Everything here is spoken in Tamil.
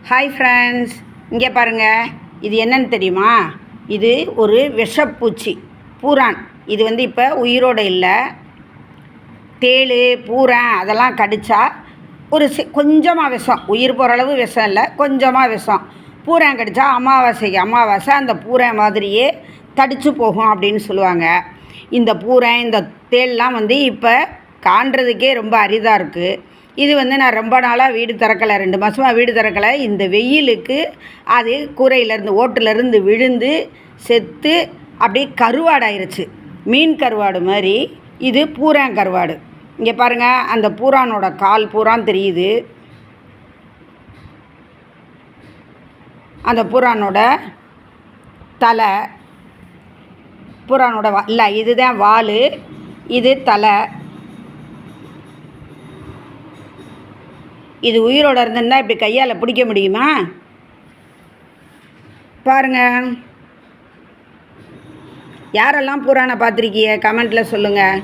ஹாய் ஃப்ரெண்ட்ஸ், இங்கே பாருங்கள். இது என்னன்னு தெரியுமா? இது ஒரு விஷப்பூச்சி, பூரான். இது இப்போ உயிரோடு இல்லை. தேள், பூரான் அதெல்லாம் கடித்தா ஒரு கொஞ்சமாக விஷம், உயிர் போகிற அளவு விஷம் இல்லை, கொஞ்சமாக விஷம். பூரான் கடித்தா அமாவாசை அந்த பூரான் மாதிரியே தடித்து போகும் அப்படின்னு சொல்லுவாங்க. இந்த பூரான், இந்த தேள்லாம் இப்போ காண்றதுக்கே ரொம்ப அரிதாக இருக்குது. இது நான் ரொம்ப நாளாக வீடு திறக்கலை, 2 மாதமாக வீடு திறக்கலை. இந்த வெயிலுக்கு அது கூரையிலேருந்து ஓட்டிலேருந்து விழுந்து செத்து அப்படியே கருவாடாயிருச்சு. மீன் கருவாடு மாதிரி இது பூரான் கருவாடு. இங்கே பாருங்கள், அந்த பூரானோட கால் பூரான் தெரியுது. அந்த பூரானோட தலை, பூரானோட இல்லை, இதுதான் வால், இது தலை. இது உயிரோடு இருந்திருந்தால் இப்படி கையால் பிடிக்க முடியுமா? பாருங்கள். யாரெல்லாம் பூரானை பார்த்துருக்கீங்க? கமெண்ட்டில் சொல்லுங்கள்.